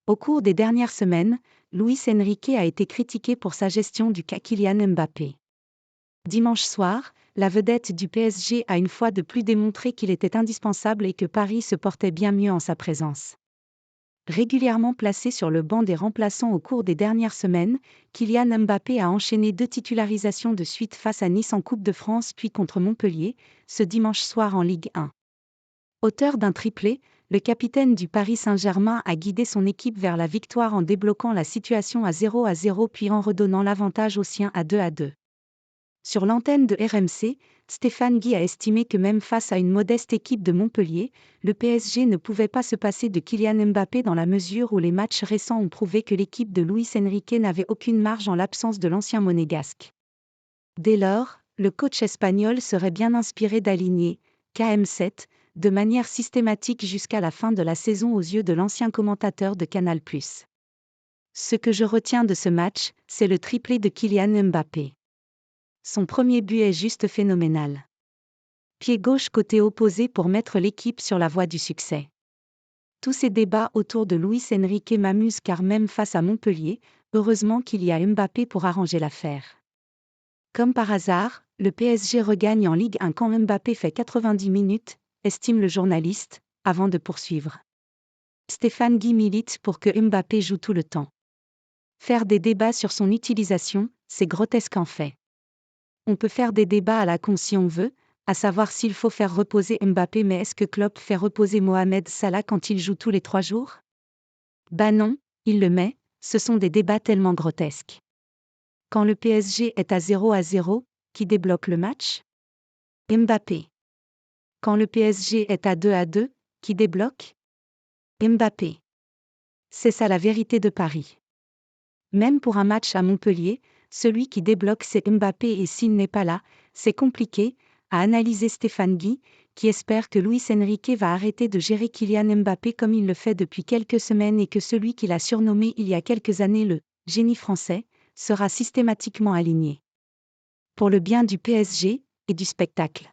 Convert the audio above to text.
Au cours des dernières semaines, Luis Enrique a été critiqué pour sa gestion du cas Kylian Mbappé. Dimanche soir, la vedette du PSG a une fois de plus démontré qu'il était indispensable et que Paris se portait bien mieux en sa présence. Régulièrement placé sur le banc des remplaçants au cours des dernières semaines, Kylian Mbappé a enchaîné 2 titularisations de suite face à Nice en Coupe de France puis contre Montpellier, ce dimanche soir en Ligue 1. Auteur d'un triplé, le capitaine du Paris Saint-Germain a guidé son équipe vers la victoire en débloquant la situation à 0-0 puis en redonnant l'avantage aux siens à 2-2. Sur l'antenne de RMC, Stéphane Guy a estimé que même face à une modeste équipe de Montpellier, le PSG ne pouvait pas se passer de Kylian Mbappé dans la mesure où les matchs récents ont prouvé que l'équipe de Luis Enrique n'avait aucune marge en l'absence de l'ancien monégasque. Dès lors, le coach espagnol serait bien inspiré d'aligner KM7 de manière systématique jusqu'à la fin de la saison aux yeux de l'ancien commentateur de Canal+. Ce que je retiens de ce match, c'est le triplé de Kylian Mbappé. Son premier but est juste phénoménal. Pied gauche côté opposé pour mettre l'équipe sur la voie du succès. Tous ces débats autour de Luis Enrique m'amusent car même face à Montpellier, heureusement qu'il y a Mbappé pour arranger l'affaire. Comme par hasard, le PSG regagne en Ligue 1 quand Mbappé fait 90 minutes, estime le journaliste, avant de poursuivre. Stéphane Guy milite pour que Mbappé joue tout le temps. Faire des débats sur son utilisation, c'est grotesque en fait. On peut faire des débats à la con si on veut, à savoir s'il faut faire reposer Mbappé, mais est-ce que Klopp fait reposer Mohamed Salah quand il joue tous les 3 jours ? Bah non, il le met, ce sont des débats tellement grotesques. Quand le PSG est à 0-0, qui débloque le match ? Mbappé. Quand le PSG est à 2-2, qui débloque ? Mbappé. C'est ça la vérité de Paris. Même pour un match à Montpellier, celui qui débloque c'est Mbappé et s'il n'est pas là, c'est compliqué, a analysé Stéphane Guy, qui espère que Luis Enrique va arrêter de gérer Kylian Mbappé comme il le fait depuis quelques semaines et que celui qu'il a surnommé il y a quelques années le « génie français » sera systématiquement aligné. Pour le bien du PSG et du spectacle.